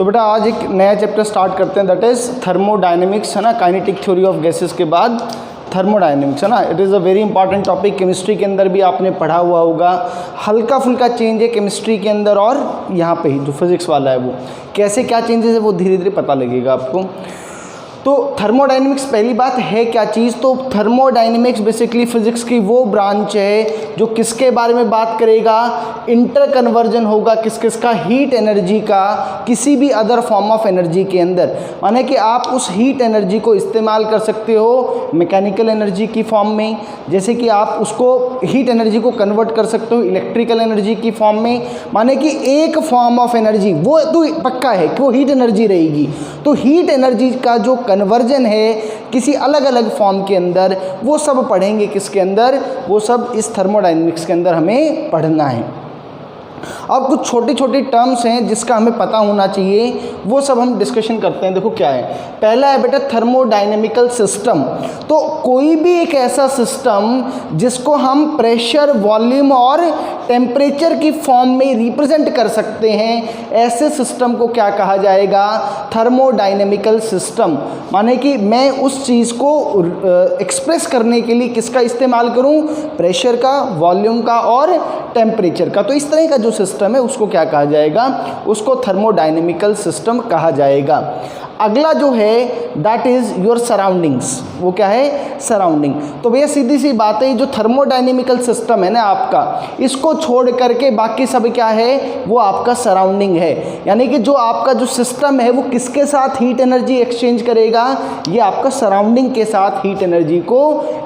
तो बेटा आज एक नया चैप्टर स्टार्ट करते हैं, दैट इज़ थर्मोडायनेमिक्स, है ना। काइनेटिक थ्योरी ऑफ गैसेस के बाद थर्मोडायनेमिक्स, है ना। It is a very important topic, chemistry के अंदर भी आपने पढ़ा हुआ होगा। हल्का फुल्का चेंज है केमिस्ट्री के अंदर और यहाँ पे ही जो फिजिक्स वाला है वो कैसे क्या चेंजेस है वो धीरे धीरे पता लगेगा आपको। तो थर्मोडायनेमिक्स पहली बात है क्या चीज़, तो थर्मोडायनेमिक्स बेसिकली फिजिक्स की वो ब्रांच है जो किसके बारे में बात करेगा, इंटर कन्वर्जन होगा किस किस का, हीट एनर्जी का किसी भी अदर फॉर्म ऑफ एनर्जी के अंदर। माने कि आप उस हीट एनर्जी को इस्तेमाल कर सकते हो मैकेनिकल एनर्जी की फॉर्म में, जैसे कि आप उसको हीट एनर्जी को कन्वर्ट कर सकते हो इलेक्ट्रिकल एनर्जी की फॉर्म में। माने कि एक फॉर्म ऑफ एनर्जी वो तो पक्का है कि वो हीट एनर्जी रहेगी, तो हीट एनर्जी का जो कन्वर्जन है किसी अलग अलग फॉर्म के अंदर, वो सब पढ़ेंगे किसके अंदर, वो सब इस थर्मोडायनेमिक्स के अंदर हमें पढ़ना है। अब कुछ छोटी छोटी टर्म्स हैं जिसका हमें पता होना चाहिए, वो सब हम डिस्कशन करते हैं। देखो क्या है, पहला है बेटा थर्मोडायनेमिकल सिस्टम। तो कोई भी एक ऐसा सिस्टम जिसको हम प्रेशर, वॉल्यूम और टेम्परेचर की फॉर्म में रिप्रेजेंट कर सकते हैं, ऐसे सिस्टम को क्या कहा जाएगा, थर्मोडायनेमिकल सिस्टम। माने कि मैं उस चीज़ को एक्सप्रेस करने के लिए किसका इस्तेमाल करूं, प्रेशर का, वॉल्यूम का और टेम्परेचर का। तो इस तरह का जो सिस्टम है उसको क्या कहा जाएगा, उसको थर्मोडायनेमिकल सिस्टम कहा जाएगा। अगला जो है दैट इज़ योर सराउंडिंग्स, वो क्या है, सराउंडिंग। तो भैया सीधी सी बात है, जो थर्मोडायनेमिकल सिस्टम है ना आपका, इसको छोड़ करके बाकी सब क्या है, वो आपका सराउंडिंग है। यानी कि जो आपका जो सिस्टम है वो किसके साथ हीट एनर्जी एक्सचेंज करेगा, ये आपका सराउंडिंग के साथ हीट एनर्जी को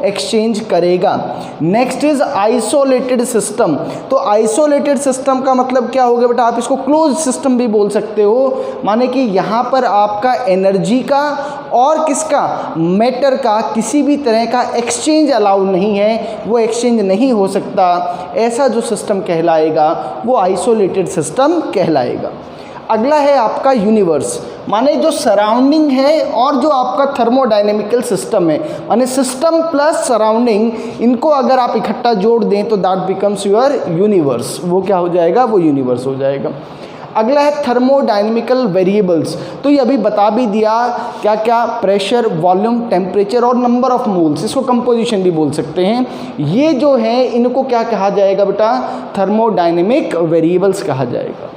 एक्सचेंज करेगा। Next is isolated system. तो आइसोलेटेड सिस्टम का मतलब क्या हो गया बेटा, आप इसको क्लोज सिस्टम भी बोल सकते हो। माने कि यहाँ पर आपका एनर्जी का और किसका, मैटर का किसी भी तरह का एक्सचेंज अलाउ नहीं है, वो एक्सचेंज नहीं हो सकता। ऐसा जो सिस्टम कहलाएगा वो आइसोलेटेड सिस्टम कहलाएगा। अगला है आपका यूनिवर्स। माने जो सराउंडिंग है और जो आपका थर्मोडायनेमिकल सिस्टम है, माने सिस्टम प्लस सराउंडिंग, इनको अगर आप इकट्ठा जोड़ दें तो दैट बिकम्स योर यूनिवर्स। वो क्या हो जाएगा, वो यूनिवर्स हो जाएगा। अगला है थर्मोडायनेमिकल वेरिएबल्स। तो ये अभी बता भी दिया क्या क्या, प्रेशर, वॉल्यूम, टेम्परेचर और नंबर ऑफ मोल्स, इसको कंपोजिशन भी बोल सकते हैं। ये जो है इनको क्या कहा जाएगा बेटा, थर्मोडायनेमिक वेरिएबल्स कहा जाएगा।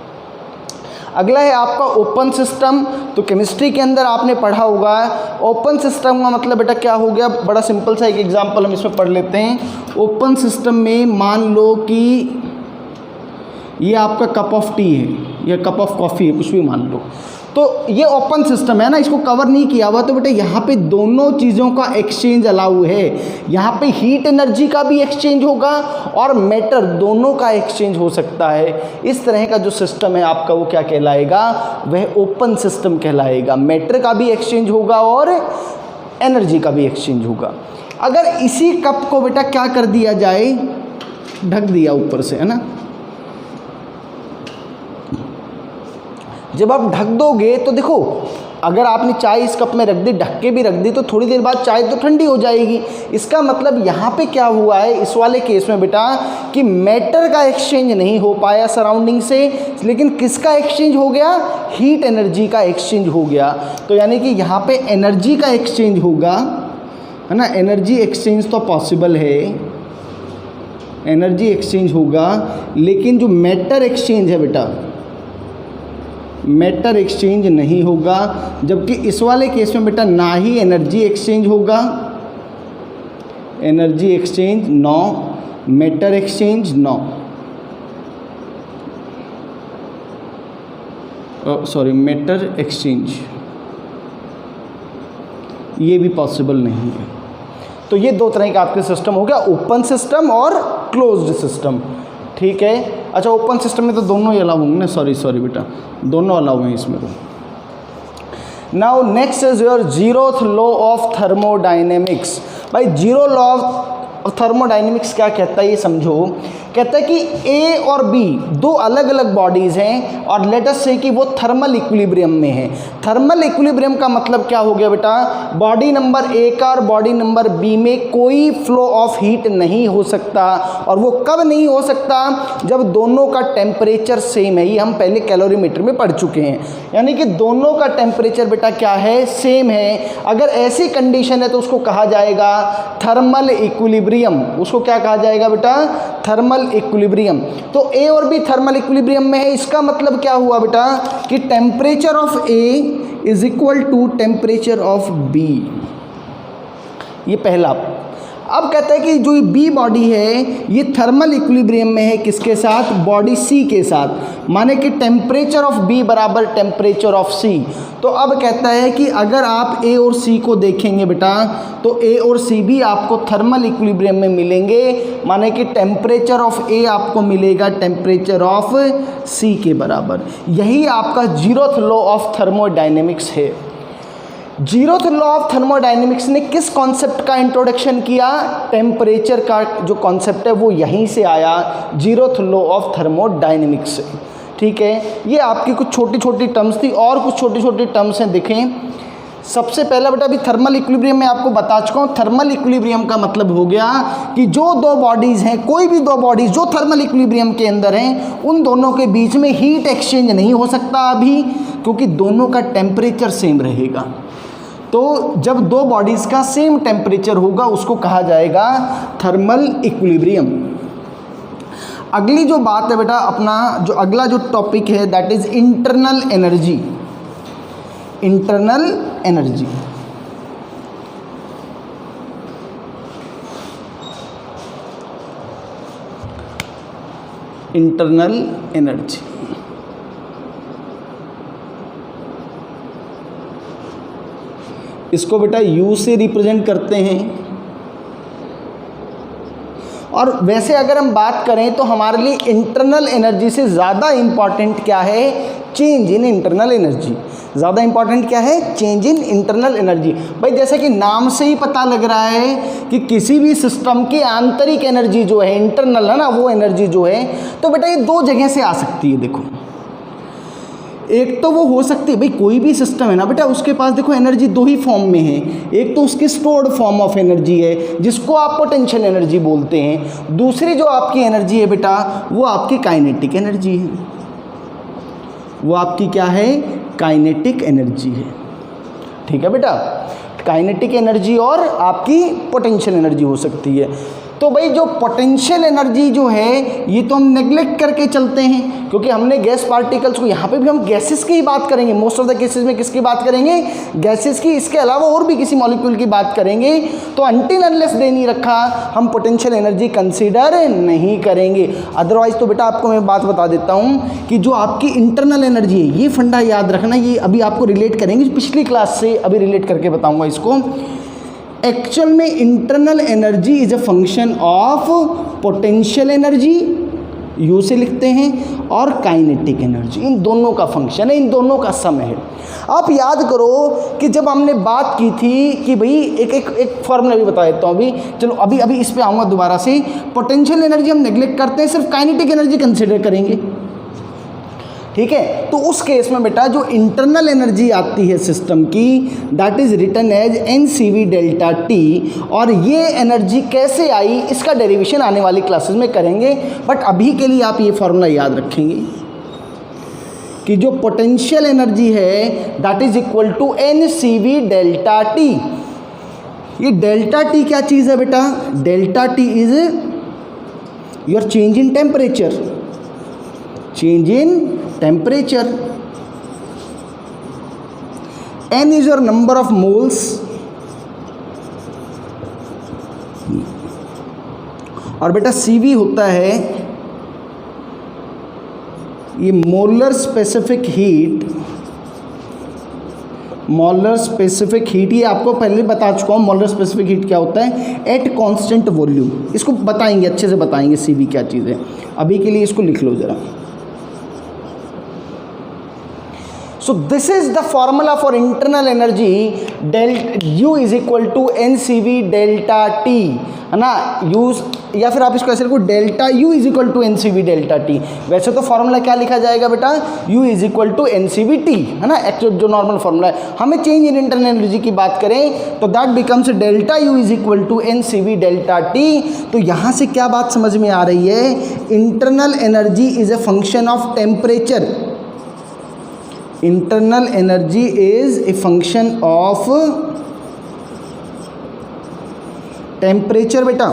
अगला है आपका ओपन सिस्टम। तो केमिस्ट्री के अंदर आपने पढ़ा होगा, ओपन सिस्टम का मतलब बेटा क्या हो गया, बड़ा सिंपल सा एक एग्जांपल हम इसमें पढ़ लेते हैं। ओपन सिस्टम में मान लो कि ये आपका कप ऑफ टी है या कप ऑफ कॉफ़ी है, कुछ भी मान लो। तो ये ओपन सिस्टम है ना, इसको कवर नहीं किया हुआ, तो बेटा यहाँ पे दोनों चीज़ों का एक्सचेंज अलाउ है। यहाँ पे हीट एनर्जी का भी एक्सचेंज होगा और मैटर, दोनों का एक्सचेंज हो सकता है। इस तरह का जो सिस्टम है आपका वो क्या कहलाएगा, वह ओपन सिस्टम कहलाएगा। मैटर का भी एक्सचेंज होगा और एनर्जी का भी एक्सचेंज होगा। अगर इसी कप को बेटा क्या कर दिया जाए, ढक दिया ऊपर से, है ना, जब आप ढक दोगे तो देखो, अगर आपने चाय इस कप में रख दी, ढक के भी रख दी, तो थोड़ी देर बाद चाय तो ठंडी हो जाएगी। इसका मतलब यहाँ पे क्या हुआ है इस वाले केस में बेटा, कि मैटर का एक्सचेंज नहीं हो पाया सराउंडिंग से, लेकिन किसका एक्सचेंज हो गया, हीट एनर्जी का एक्सचेंज हो गया। तो यानी कि यहाँ पे एनर्जी का एक्सचेंज होगा, है ना, एनर्जी एक्सचेंज तो पॉसिबल है, एनर्जी एक्सचेंज होगा, लेकिन जो मैटर एक्सचेंज है बेटा, मैटर एक्सचेंज नहीं होगा। जबकि इस वाले केस में बेटा ना ही एनर्जी एक्सचेंज होगा, energy exchange no, matter exchange no, sorry matter exchange ये भी पॉसिबल नहीं है। तो ये दो तरह का आपके सिस्टम हो गया, ओपन सिस्टम और क्लोज्ड सिस्टम। ठीक है, अच्छा ओपन सिस्टम में तो दोनों ही अलाउ होंगे ना, सॉरी बेटा, दोनों अलाउ हैं इसमें। तो now next is your zeroth law of thermodynamics. भाई जीरो लॉ थर्मोडाइनमिक्स क्या कहता है ये समझो। कहता है कि ए और बी दो अलग अलग बॉडीज़ हैं और लेट अस से कि वो थर्मल इक्विलिब्रियम में है। थर्मल इक्विलिब्रियम का मतलब क्या हो गया बेटा, बॉडी नंबर ए का और बॉडी नंबर बी में कोई फ्लो ऑफ हीट नहीं हो सकता। और वो कब नहीं हो सकता, जब दोनों का टेम्परेचर सेम है। ये हम पहले कैलोरीमीटर में पढ़ चुके हैं, यानी कि दोनों का टेम्परेचर बेटा क्या है, सेम है। अगर ऐसी कंडीशन है तो उसको कहा जाएगा थर्मल इक्विलिब्रियम। उसको क्या कहा जाएगा बेटा, थर्मल इक्विलिब्रियम। तो ए और बी थर्मल इक्विलिब्रियम में है, इसका मतलब क्या हुआ बेटा कि temperature of A is equal to temperature of B. ये पहला। अब कहता है कि जो बी बॉडी है ये थर्मल इक्विलिब्रियम में है, किसके साथ, बॉडी सी के साथ, माने कि टेम्परेचर ऑफ बी बराबर टेम्परेचर ऑफ सी। तो अब कहता है कि अगर आप ए और सी को देखेंगे बेटा तो ए और सी भी आपको थर्मल इक्विलिब्रियम में मिलेंगे, माने कि टेम्परेचर ऑफ ए आपको मिलेगा टेम्परेचर ऑफ सी के बराबर। यही आपका जीरोथ लॉ ऑफ थर्मोडाइनेमिक्स है। जीरोथ लॉ ऑफ थर्मोडाइनमिक्स ने किस कॉन्सेप्ट का इंट्रोडक्शन किया, टेम्परेचर का जो कॉन्सेप्ट है वो यहीं से आया, जीरोथ लॉ ऑफ थर्मोडाइनमिक्स से। ठीक है, ये आपकी कुछ छोटी छोटी टर्म्स थी और कुछ छोटी छोटी टर्म्स हैं, देखें। सबसे पहला बेटा अभी थर्मल इक्विलिब्रियम में आपको बता चुका हूँ। थर्मल इक्विलिब्रियम का मतलब हो गया कि जो दो बॉडीज़ हैं, कोई भी दो बॉडीज़ जो थर्मल इक्विलिब्रियम के अंदर हैं, उन दोनों के बीच में हीट एक्सचेंज नहीं हो सकता अभी, क्योंकि दोनों का टेम्परेचर सेम रहेगा। तो जब दो बॉडीज़ का सेम टेम्परेचर होगा उसको कहा जाएगा थर्मल इक्विलिब्रियम। अगली जो बात है बेटा, अपना जो अगला जो टॉपिक है that is internal energy. Internal energy, internal energy. इसको बेटा U से रिप्रेजेंट करते हैं। और वैसे अगर हम बात करें तो हमारे लिए इंटरनल एनर्जी से ज़्यादा इम्पॉर्टेंट क्या है, चेंज इन इंटरनल एनर्जी। ज़्यादा इम्पॉर्टेंट क्या है, चेंज इन इंटरनल एनर्जी। भाई जैसे कि नाम से ही पता लग रहा है कि किसी भी सिस्टम की आंतरिक एनर्जी जो है, इंटरनल है ना, वो एनर्जी जो है, तो बेटा ये दो जगह से आ सकती है। देखो, एक तो वो हो सकती है, भाई कोई भी सिस्टम है ना बेटा, उसके पास देखो एनर्जी दो ही फॉर्म में है। एक तो उसकी स्टोर्ड फॉर्म ऑफ एनर्जी है जिसको आप पोटेंशियल एनर्जी बोलते हैं। दूसरी जो आपकी एनर्जी है बेटा वो आपकी काइनेटिक एनर्जी है। वो आपकी क्या है, काइनेटिक एनर्जी है। ठीक है बेटा, काइनेटिक एनर्जी और आपकी पोटेंशियल एनर्जी हो सकती है। तो भाई जो पोटेंशियल एनर्जी जो है ये तो हम नेग्लेक्ट करके चलते हैं, क्योंकि हमने गैस पार्टिकल्स को, यहाँ पे भी हम गैसेस की ही बात करेंगे मोस्ट ऑफ द केसेस में। किसकी बात करेंगे, गैसेस की। इसके अलावा और भी किसी मॉलिक्यूल की बात करेंगे तो अनटिल अनलेस दे नहीं रखा हम पोटेंशियल एनर्जी कंसीडर नहीं करेंगे। अदरवाइज तो बेटा आपको मैं बात बता देता हूँ कि जो आपकी इंटरनल एनर्जी है, ये फंडा याद रखना, ये अभी आपको रिलेट करेंगे पिछली क्लास से, अभी रिलेट करके बताऊँगा इसको। एक्चुअल में internal energy is a function of potential energy, you से लिखते हैं, और काइनेटिक एनर्जी। इन दोनों का फंक्शन है, इन दोनों का सम है। आप याद करो कि जब हमने बात की थी कि भाई एक फॉर्मूला भी बता देता हूँ अभी, चलो अभी इस पे आऊँगा दोबारा से। पोटेंशियल एनर्जी हम नेग्लेक्ट करते हैं, सिर्फ काइनेटिक एनर्जी कंसिडर करेंगे। ठीक है, तो उस केस में बेटा जो इंटरनल एनर्जी आती है सिस्टम की, that is written as NCV delta T। और ये एनर्जी कैसे आई इसका डेरिवेशन आने वाली क्लासेस में करेंगे, बट अभी के लिए आप ये फॉर्मूला याद रखेंगे कि जो पोटेंशियल एनर्जी है that is equal to NCV delta T। ये डेल्टा T क्या चीज़ है बेटा, delta T is your change in temperature, change in temperature। N is your number of moles, और बेटा CV होता है ये molar specific heat. Molar specific heat ये आपको पहले बता चुका हूँ, मोलर स्पेसिफिक हीट क्या होता है, एट कांस्टेंट वॉल्यूम। इसको बताएंगे, अच्छे से बताएंगे CV क्या चीज़ है। अभी के लिए इसको लिख लो ज़रा। So this is the formula for internal energy, del U is equal to N C we delta T, है ना, यूज, या फिर आप इसको ऐसे लिखो delta U is equal to N C we delta T. वैसे तो फॉर्मूला क्या लिखा जाएगा बेटा, U is equal to N C V T, है ना, एक्चुअल जो नॉर्मल फॉर्मूला है। हमें चेंज इन इंटरनल एनर्जी की बात करें तो that becomes delta U is equal to N C we delta T. तो यहाँ से क्या बात समझ में आ रही है, internal energy is a function of temperature, internal energy is a function of temperature बेटा।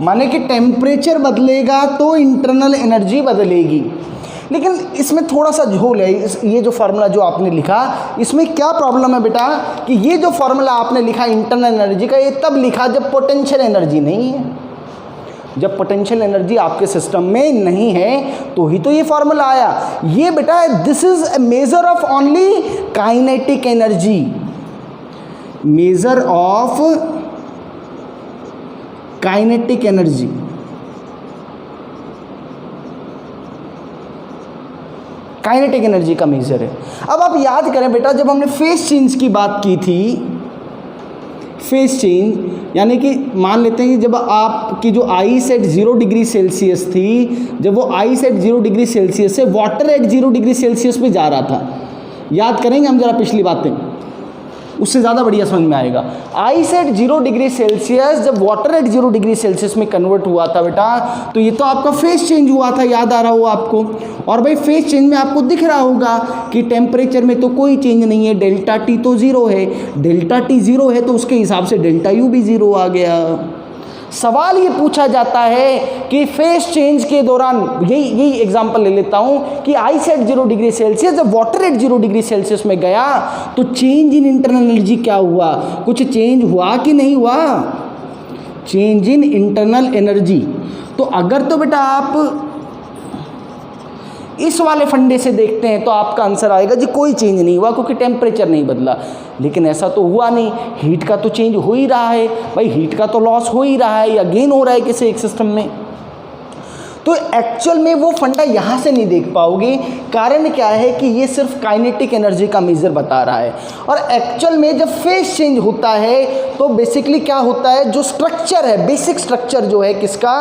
माने कि टेम्परेचर बदलेगा तो इंटरनल एनर्जी बदलेगी। लेकिन इसमें थोड़ा सा झोल है, ये जो फार्मूला जो आपने लिखा इसमें क्या प्रॉब्लम है बेटा, कि ये जो फार्मूला आपने लिखा इंटरनल एनर्जी का, ये तब लिखा जब पोटेंशियल एनर्जी नहीं है। जब पोटेंशियल एनर्जी आपके सिस्टम में नहीं है तो ही तो ये फार्मूला आया। ये बेटा this is a measure of only kinetic energy, measure of kinetic energy. Kinetic energy का मेजर है। अब आप याद करें बेटा, जब हमने फेज चेंज की बात की थी, फेज चेंज यानी कि मान लेते हैं कि जब आपकी जो आइस एट 0 डिग्री सेल्सियस थी, जब वो आइस एट 0 डिग्री सेल्सियस से वाटर एट 0 डिग्री सेल्सियस पे जा रहा था, याद करेंगे हम जरा पिछली बातें, उससे ज़्यादा बढ़िया समझ में आएगा। आइस एट 0 डिग्री सेल्सियस जब वाटर एट 0 डिग्री सेल्सियस में कन्वर्ट हुआ था बेटा, तो ये तो आपका फेज चेंज हुआ था, याद आ रहा होगा आपको। और भाई फेज चेंज में आपको दिख रहा होगा कि टेम्परेचर में तो कोई चेंज नहीं है, डेल्टा टी तो 0 है, डेल्टा टी 0 है तो उसके हिसाब से डेल्टा यू भी 0 आ गया। सवाल ये पूछा जाता है कि फेज चेंज के दौरान, यही एग्जांपल ले लेता हूँ कि आइस एट 0 डिग्री सेल्सियस जब वाटर एट 0 डिग्री सेल्सियस में गया तो चेंज इन इंटरनल एनर्जी क्या हुआ, कुछ चेंज हुआ कि नहीं हुआ, चेंज इन इंटरनल एनर्जी। तो अगर तो बेटा आप इस वाले फंडे से देखते हैं तो आपका आंसर आएगा जी कोई चेंज नहीं हुआ क्योंकि टेम्परेचर नहीं बदला। लेकिन ऐसा तो हुआ नहीं, हीट का तो चेंज हो ही रहा है भाई, हीट का तो लॉस हो ही रहा है या गेन हो रहा है किसी एक सिस्टम में। तो एक्चुअल में वो फंडा यहाँ से नहीं देख पाओगे। कारण क्या है कि ये सिर्फ काइनेटिक एनर्जी का मेजर बता रहा है। और एक्चुअल में जब फेज चेंज होता है तो बेसिकली क्या होता है, जो स्ट्रक्चर है, बेसिक स्ट्रक्चर जो है किसका,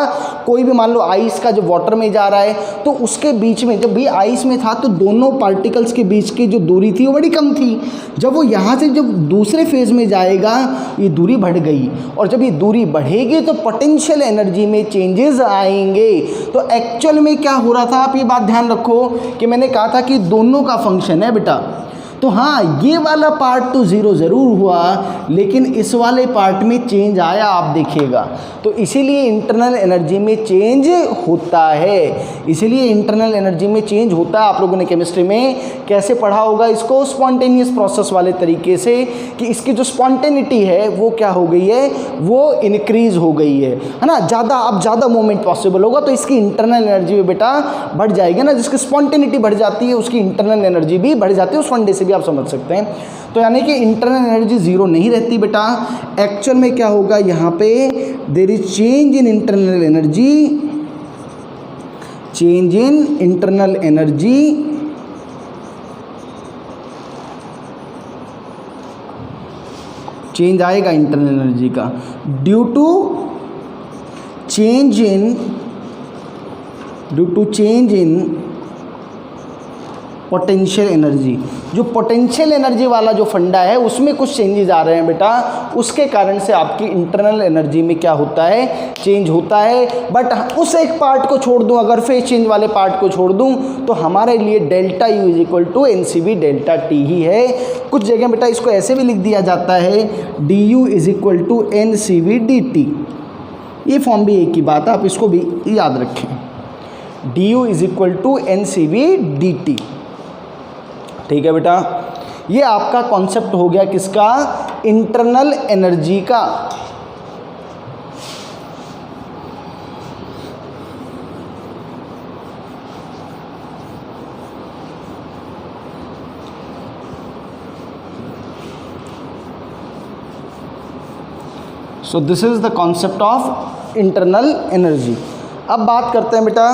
कोई भी मान लो आइस का जब वाटर में जा रहा है तो उसके बीच में, जब भी आइस में था तो दोनों पार्टिकल्स के बीच की जो दूरी थी वो बड़ी कम थी। जब वो यहाँ से जब दूसरे फेज में जाएगा ये दूरी बढ़ गई, और जब ये दूरी बढ़ेगी तो पोटेंशियल एनर्जी में चेंजेस आएंगे। तो एक्चुअल में क्या हो रहा था, आप ये बात ध्यान रखो कि मैंने कहा था कि दोनों का फंक्शन है बेटा। तो हाँ, ये वाला पार्ट तो 0 ज़रूर हुआ लेकिन इस वाले पार्ट में चेंज आया, आप देखिएगा। तो इसीलिए इंटरनल एनर्जी में चेंज होता है, इसीलिए इंटरनल एनर्जी में चेंज होता है। आप लोगों ने केमिस्ट्री में कैसे पढ़ा होगा इसको, स्पॉन्टेनियस प्रोसेस वाले तरीके से, कि इसकी जो स्पॉन्टेनिटी है वो क्या हो गई है, वो इनक्रीज़ हो गई है ना। ज़्यादा अब ज़्यादा मूवमेंट पॉसिबल होगा तो इसकी इंटरनल एनर्जी भी बेटा बढ़ जाएगी ना। जिसकी स्पॉन्टेनिटी बढ़ जाती है उसकी इंटरनल एनर्जी भी बढ़ जाती है, उस फंडे से भी आप समझ सकते हैं। तो यानी कि इंटरनल एनर्जी 0 नहीं रहती बेटा। एक्चुअल में क्या होगा, यहाँ पे there is change in internal energy, change in internal energy change आएगा इंटरनल एनर्जी का due to change in potential energy. जो पोटेंशियल एनर्जी वाला जो फंडा है उसमें कुछ चेंजेस आ रहे हैं बेटा, उसके कारण से आपकी इंटरनल एनर्जी में क्या होता है, चेंज होता है। बट उस एक पार्ट को छोड़ दूं, अगर फेज चेंज वाले पार्ट को छोड़ दूं तो हमारे लिए delta U is equal to N C we delta T ही है। कुछ जगह बेटा इसको ऐसे भी लिख दिया जाता है, D U is equal to N C V D T. ये फॉर्म भी एक ही बात है, आप इसको भी याद रखें, D U is equal to N C V D T. ठीक है बेटा, ये आपका कॉन्सेप्ट हो गया किसका, इंटरनल एनर्जी का। So this is the concept of internal energy. अब बात करते हैं बेटा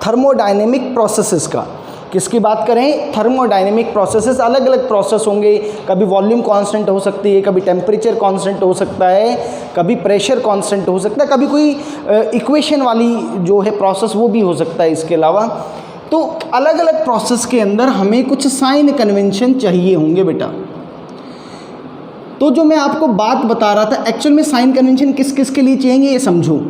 थर्मोडायनेमिक प्रोसेसेस का। किसकी बात करें? Thermodynamic processes. अलग अलग प्रोसेस होंगे, कभी वॉल्यूम कांस्टेंट हो सकती है, कभी टेम्परेचर कांस्टेंट हो सकता है, कभी प्रेशर कांस्टेंट हो सकता है, कभी कोई इक्वेशन वाली जो है प्रोसेस वो भी हो सकता है इसके अलावा। तो अलग अलग प्रोसेस के अंदर हमें कुछ साइन कन्वेंशन चाहिए होंगे बेटा। तो जो मैं आपको बात बता रहा था एक्चुअल में साइन कन्वेंशन किस किस के लिए चाहिए ये समझो।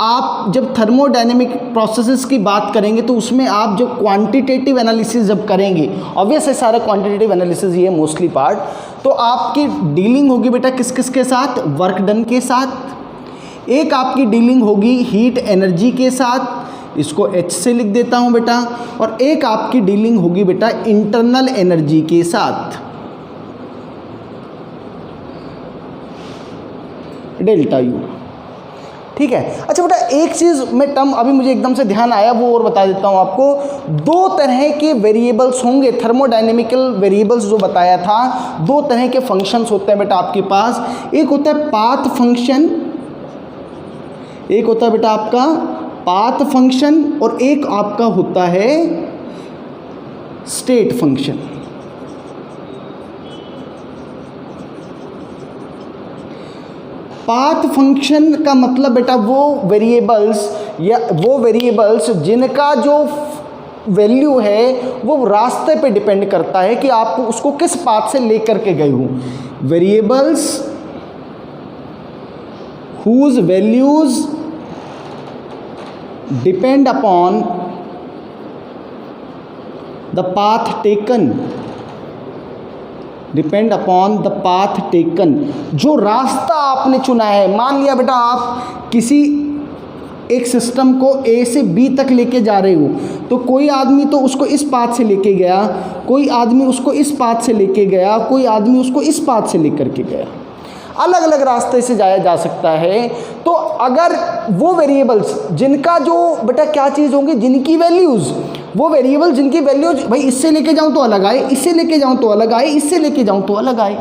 आप जब थर्मोडायनेमिक प्रोसेसेस की बात करेंगे तो उसमें आप जो क्वांटिटेटिव एनालिसिस जब करेंगे, ऑब्वियस है सारा क्वांटिटेटिव एनालिसिस ये मोस्टली पार्ट, तो आपकी डीलिंग होगी बेटा किस किस के साथ? वर्क डन के साथ। एक आपकी डीलिंग होगी हीट एनर्जी के साथ, इसको H से लिख देता हूँ बेटा। और एक आपकी डीलिंग होगी बेटा इंटरनल एनर्जी के साथ, डेल्टा यू। ठीक है। अच्छा बेटा एक चीज़ में टर्म अभी मुझे एकदम से ध्यान आया वो और बता देता हूँ आपको। दो तरह के वेरिएबल्स होंगे थर्मोडायनेमिकल वेरिएबल्स जो बताया था, दो तरह के फंक्शंस होते हैं बेटा आपके पास। एक होता है पाथ फंक्शन, एक होता है बेटा आपका पाथ फंक्शन, और एक आपका होता है स्टेट फंक्शन। पाथ फंक्शन का मतलब बेटा वो वेरिएबल्स या वो वेरिएबल्स जिनका जो वैल्यू है वो रास्ते पे डिपेंड करता है कि आप उसको किस पाथ से लेकर के गए हो। Variables whose values depend upon the path taken, depend upon the path taken. जो रास्ता आपने चुना है, मान लिया बेटा आप किसी एक सिस्टम को ए से बी तक लेके जा रहे हो, तो कोई आदमी तो उसको इस पाथ से लेके गया, कोई आदमी उसको इस पाथ से लेके गया, कोई आदमी उसको इस पाथ से लेकर के गया, अलग अलग रास्ते से जाया जा सकता है। तो अगर वो वेरिएबल्स जिनका जो बेटा क्या चीज़ होंगी, जिनकी वैल्यूज़, वो वेरिएबल जिनकी वैल्यूज भाई इससे लेके जाऊं तो अलग आए, इससे लेके जाऊं तो अलग आए, इससे लेके जाऊं तो अलग आए,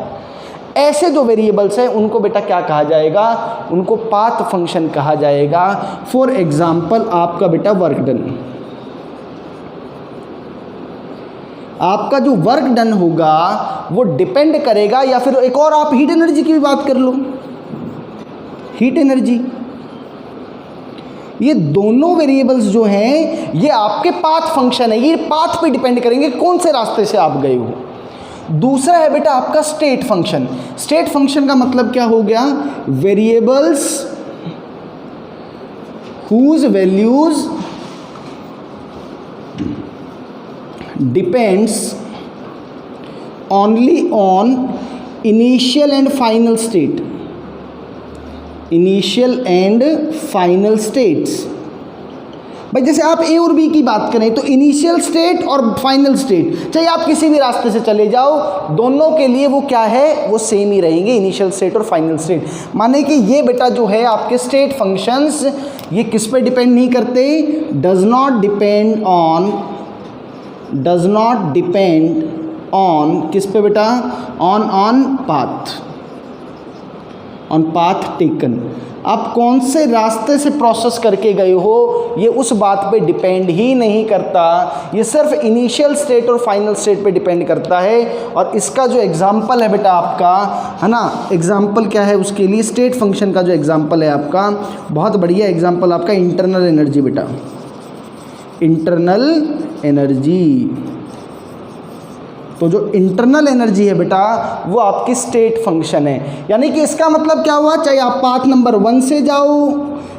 ऐसे जो वेरिएबल्स हैं उनको बेटा क्या कहा जाएगा? उनको पाथ फंक्शन कहा जाएगा। फॉर एग्जाम्पल आपका बेटा वर्क डन, आपका जो वर्क डन होगा वो डिपेंड करेगा, या फिर एक और आप हीट एनर्जी की भी बात कर लो, हीट एनर्जी, ये दोनों वेरिएबल्स जो हैं ये आपके पाथ फंक्शन है, ये पाथ पे डिपेंड करेंगे कौन से रास्ते से आप गए हो। दूसरा है बेटा आपका स्टेट फंक्शन। स्टेट फंक्शन का मतलब क्या हो गया? Variables whose values depends only on initial and final state, initial and final states. भाई जैसे आप ए और बी की बात करें तो इनिशियल स्टेट और फाइनल स्टेट, चाहे आप किसी भी रास्ते से चले जाओ, दोनों के लिए वो क्या है? वो सेम ही रहेंगे, इनिशियल स्टेट और फाइनल स्टेट। माने कि ये बेटा जो है आपके स्टेट फंक्शंस, ये किस पे डिपेंड नहीं करते? डज नॉट डिपेंड ऑन किस पे बेटा? On path taken. आप कौन से रास्ते से प्रोसेस करके गए हो ये उस बात पे डिपेंड ही नहीं करता, ये सिर्फ इनिशियल स्टेट और फाइनल स्टेट पे डिपेंड करता है। और इसका जो एग्जांपल है बेटा आपका, है ना, एग्जांपल क्या है उसके लिए? स्टेट फंक्शन का जो एग्जांपल है आपका, बहुत बढ़िया एग्जांपल आपका इंटरनल एनर्जी बेटा, इंटरनल एनर्जी। तो जो इंटरनल एनर्जी है बेटा वो आपकी स्टेट फंक्शन है। यानी कि इसका मतलब क्या हुआ? चाहे आप पाथ नंबर 1 से जाओ,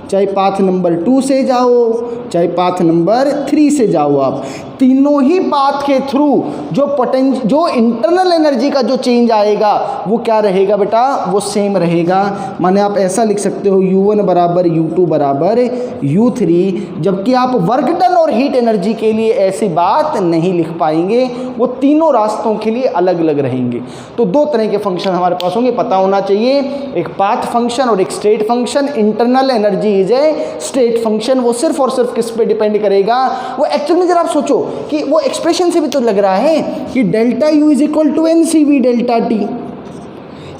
चाहे पाथ नंबर 2 से जाओ, चाहे पाथ नंबर 3 से जाओ, आप तीनों ही पाथ के थ्रू जो इंटरनल एनर्जी का जो चेंज आएगा वो क्या रहेगा बेटा? वो सेम रहेगा। माने आप ऐसा लिख सकते हो U1 बराबर U2 बराबर U3, जबकि आप वर्क डन और हीट एनर्जी के लिए ऐसी बात नहीं लिख पाएंगे, वो तीनों रास्तों के लिए अलग अलग रहेंगे। तो दो तरह के फंक्शन हमारे पास होंगे, पता होना चाहिए, एक पाथ फंक्शन और एक state function. Internal energy is a state function, वो सिर्फ और सिर्फ किस पे डिपेंड करेगा? वो एक्चुअल में जरा आप सोचो कि वो एक्सप्रेशन से भी तो लग रहा है कि delta U is equal to NCV delta T,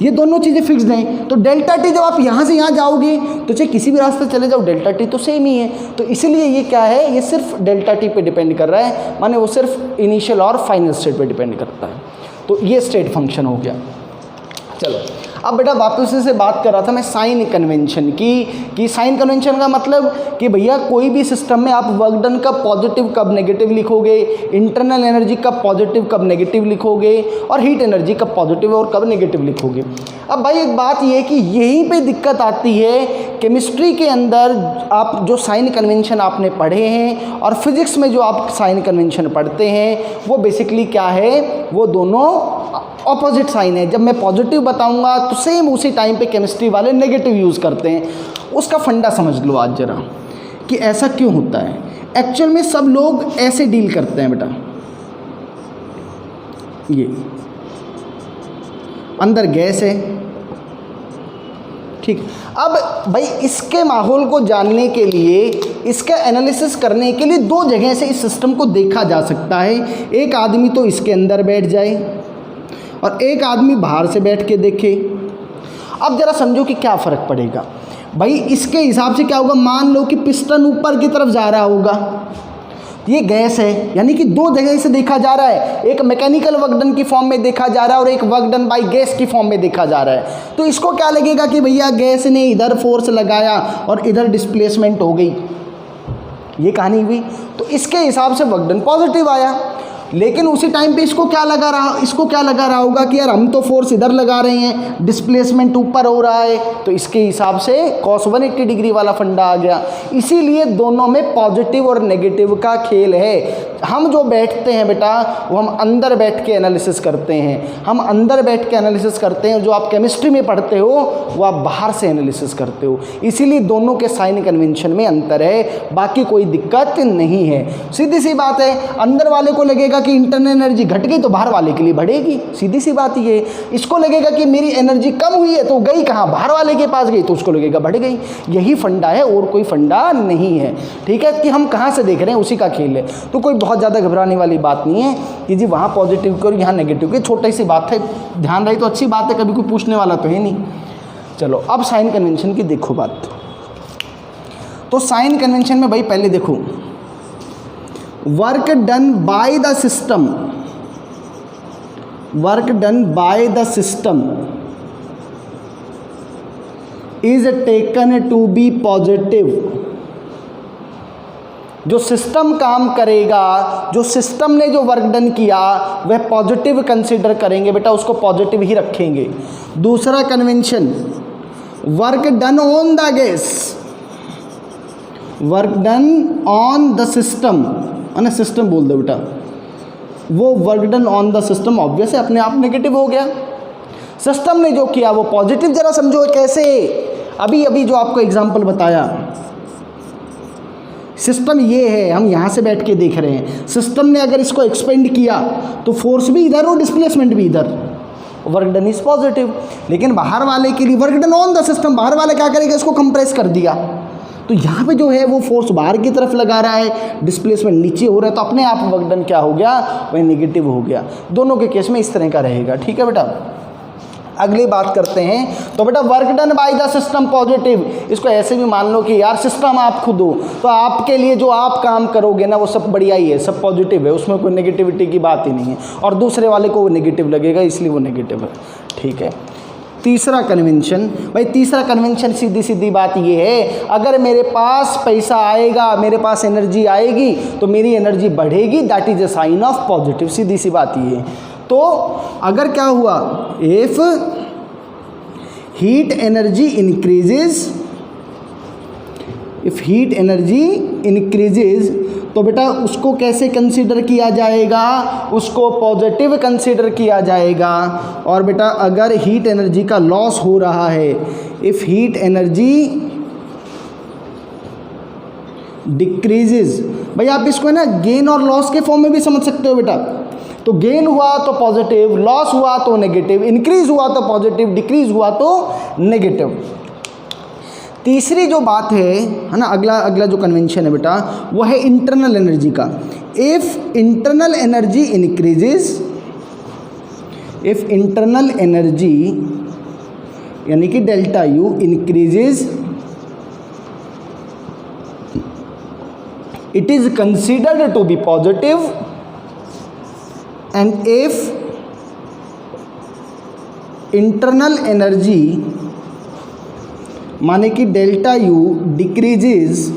ये दोनों चीज़ें फिक्स्ड हैं। तो डेल्टा टी जब आप यहाँ से यहाँ जाओगे तो चाहे किसी भी रास्ते चले जाओ, डेल्टा टी तो सेम ही है। तो इसलिए ये क्या है, ये सिर्फ डेल्टा टी पे डिपेंड कर रहा है, माने वो सिर्फ इनिशियल और फाइनल स्टेट पे डिपेंड करता है। तो ये स्टेट फंक्शन हो गया। चलो अब बेटा वापस से बात कर रहा था मैं साइन कन्वेंशन की, कि साइन कन्वेंशन का मतलब कि भैया कोई भी सिस्टम में आप वर्क डन कब पॉजिटिव कब नेगेटिव लिखोगे, इंटरनल एनर्जी कब पॉजिटिव कब नेगेटिव लिखोगे, और हीट एनर्जी कब पॉजिटिव और कब नेगेटिव लिखोगे। अब भाई एक बात ये है कि यहीं पे दिक्कत आती है केमिस्ट्री के अंदर। आप जो साइन कन्वेंशन आपने पढ़े हैं और फिजिक्स में जो आप साइन कन्वेंशन पढ़ते हैं वो बेसिकली क्या है, वो दोनों ऑपोजिट साइन है। जब मैं पॉजिटिव बताऊंगा तो सेम उसी टाइम पे केमिस्ट्री वाले नेगेटिव यूज़ करते हैं। उसका फंडा समझ लो आज जरा कि ऐसा क्यों होता है। एक्चुअल में सब लोग ऐसे डील करते हैं बेटा, ये अंदर गैस है, ठीक। अब भाई इसके माहौल को जानने के लिए, इसका एनालिसिस करने के लिए दो जगह से इस सिस्टम को देखा जा सकता है। एक आदमी तो इसके अंदर बैठ जाए और एक आदमी बाहर से बैठ के देखे। अब जरा समझो कि क्या फ़र्क पड़ेगा भाई। इसके हिसाब से क्या होगा, मान लो कि पिस्टन ऊपर की तरफ जा रहा होगा, ये गैस है, यानी कि दो जगह से देखा जा रहा है। एक मैकेनिकल वर्क डन की फॉर्म में देखा जा रहा है और एक वर्क डन बाय गैस की फॉर्म में देखा जा रहा है। तो इसको क्या लगेगा कि भैया गैस ने इधर फोर्स लगाया और इधर डिस्प्लेसमेंट हो गई, ये कहानी हुई। तो इसके हिसाब से वर्क डन पॉजिटिव आया। लेकिन उसी टाइम पे इसको क्या लगा रहा होगा कि यार हम तो फोर्स इधर लगा रहे हैं, डिस्प्लेसमेंट ऊपर हो रहा है, तो इसके हिसाब से cos 180 डिग्री वाला फंडा आ गया। इसीलिए दोनों में पॉजिटिव और नेगेटिव का खेल है। हम जो बैठते हैं बेटा वो हम अंदर बैठ के एनालिसिस करते हैं, हम अंदर बैठ के एनालिसिस करते हैं। जो आप केमिस्ट्री में पढ़ते हो वो आप बाहर से एनालिसिस करते हो। इसीलिए दोनों के साइन कन्वेंशन में अंतर है, बाकी कोई दिक्कत नहीं है। सीधी सी बात है, अंदर वाले को लगेगा कि इंटरनल एनर्जी घट गई तो बाहर वाले के लिए बढ़ेगी, सीधी सी बात ये है। इसको लगेगा कि मेरी एनर्जी कम हुई है तो गई कहाँ, बाहर वाले के पास गई, तो उसको लगेगा बढ़ गई। यही फंडा है और कोई फंडा नहीं है, ठीक है। कि हम कहाँ से देख रहे हैं उसी का खेल है। तो कोई बहुत ज़्यादा घबराने वाली बात नहीं है कि जी वहाँ पॉजिटिव करो यहाँ नेगेटिव, की छोटी सी बात है, ध्यान रही तो अच्छी बात है, कभी कोई पूछने वाला तो है नहीं। चलो अब साइन कन्वेंशन की देखो बात। तो साइन कन्वेंशन में भाई पहले देखो, work done by the system, work done by the system is taken to be positive. जो सिस्टम काम करेगा, जो सिस्टम ने जो वर्क डन किया वह पॉजिटिव कंसीडर करेंगे बेटा, उसको पॉजिटिव ही रखेंगे। दूसरा convention, work done on the gas, work done on the system, है ना, सिस्टम बोल दो बेटा, वो work done on the system obvious है अपने आप नेगेटिव हो गया। सिस्टम ने जो किया वो पॉजिटिव। जरा समझो कैसे, अभी जो आपको एग्जांपल बताया, सिस्टम ये है, हम यहाँ से बैठ के देख रहे हैं। सिस्टम ने अगर इसको एक्सपेंड किया तो फोर्स भी इधर और डिस्प्लेसमेंट भी इधर, वर्क डन इज पॉजिटिव। लेकिन बाहर वाले के लिए work done on the system, बाहर वाला क्या करेगा, इसको कंप्रेस कर दिया, तो यहाँ पे जो है वो फोर्स बाहर की तरफ लगा रहा है, डिस्प्लेसमेंट नीचे हो रहा है, तो अपने आप वर्क डन क्या हो गया, वह नेगेटिव हो गया। दोनों के केस में इस तरह का रहेगा, ठीक है बेटा। अगली बात करते हैं, तो बेटा work done by the system positive, इसको ऐसे भी मान लो कि यार सिस्टम आप खुद हो, तो आपके लिए जो आप काम करोगे ना वो सब बढ़िया ही है, सब पॉजिटिव है, उसमें कोई नेगेटिविटी की बात ही नहीं है, और दूसरे वाले को वो नेगेटिव लगेगा इसलिए वो नेगेटिव है, ठीक है। तीसरा कन्वेंशन, भाई तीसरा कन्वेंशन सीधी सीधी बात ये है, अगर मेरे पास पैसा आएगा, मेरे पास एनर्जी आएगी तो मेरी एनर्जी बढ़ेगी, that is a sign of positive, सीधी सी बात ये है। तो अगर क्या हुआ, if heat energy increases, if heat energy increases, तो बेटा उसको कैसे कंसीडर किया जाएगा, उसको पॉजिटिव कंसीडर किया जाएगा। और बेटा अगर हीट एनर्जी का लॉस हो रहा है, इफ हीट एनर्जी डिक्रीजेज, भाई आप इसको है ना गेन और लॉस के फॉर्म में भी समझ सकते हो बेटा। तो गेन हुआ तो पॉजिटिव, लॉस हुआ तो नेगेटिव, इंक्रीज हुआ तो पॉजिटिव, डिक्रीज हुआ तो नेगेटिव। तीसरी जो बात है ना, अगला जो कन्वेंशन है बेटा वो है इंटरनल एनर्जी का। If internal energy increases, if internal energy यानी कि delta you increases, it is considered to be positive, and if internal energy माने कि डेल्टा यू डिक्रीजेज,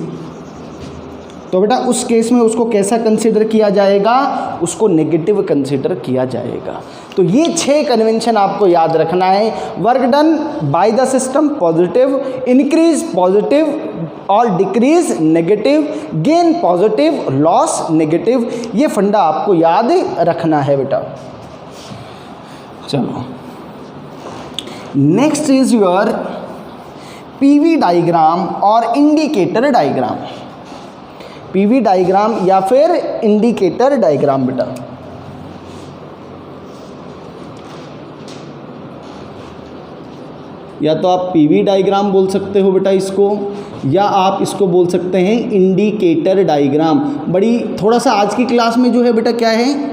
तो बेटा उस केस में उसको कैसा कंसीडर किया जाएगा, उसको नेगेटिव कंसीडर किया जाएगा। तो ये 6 कन्वेंशन आपको याद रखना है। Work done by the system positive, increase positive और decrease negative, gain positive, loss negative, ये फंडा आपको याद रखना है बेटा। चलो next is your PV diagram और इंडिकेटर डायग्राम। पीवी डायग्राम या फिर इंडिकेटर डायग्राम बेटा। या तो आप पीवी डायग्राम बोल सकते हो बेटा इसको, या आप इसको बोल सकते हैं इंडिकेटर डायग्राम। बड़ी थोड़ा सा आज की क्लास में जो है बेटा क्या है,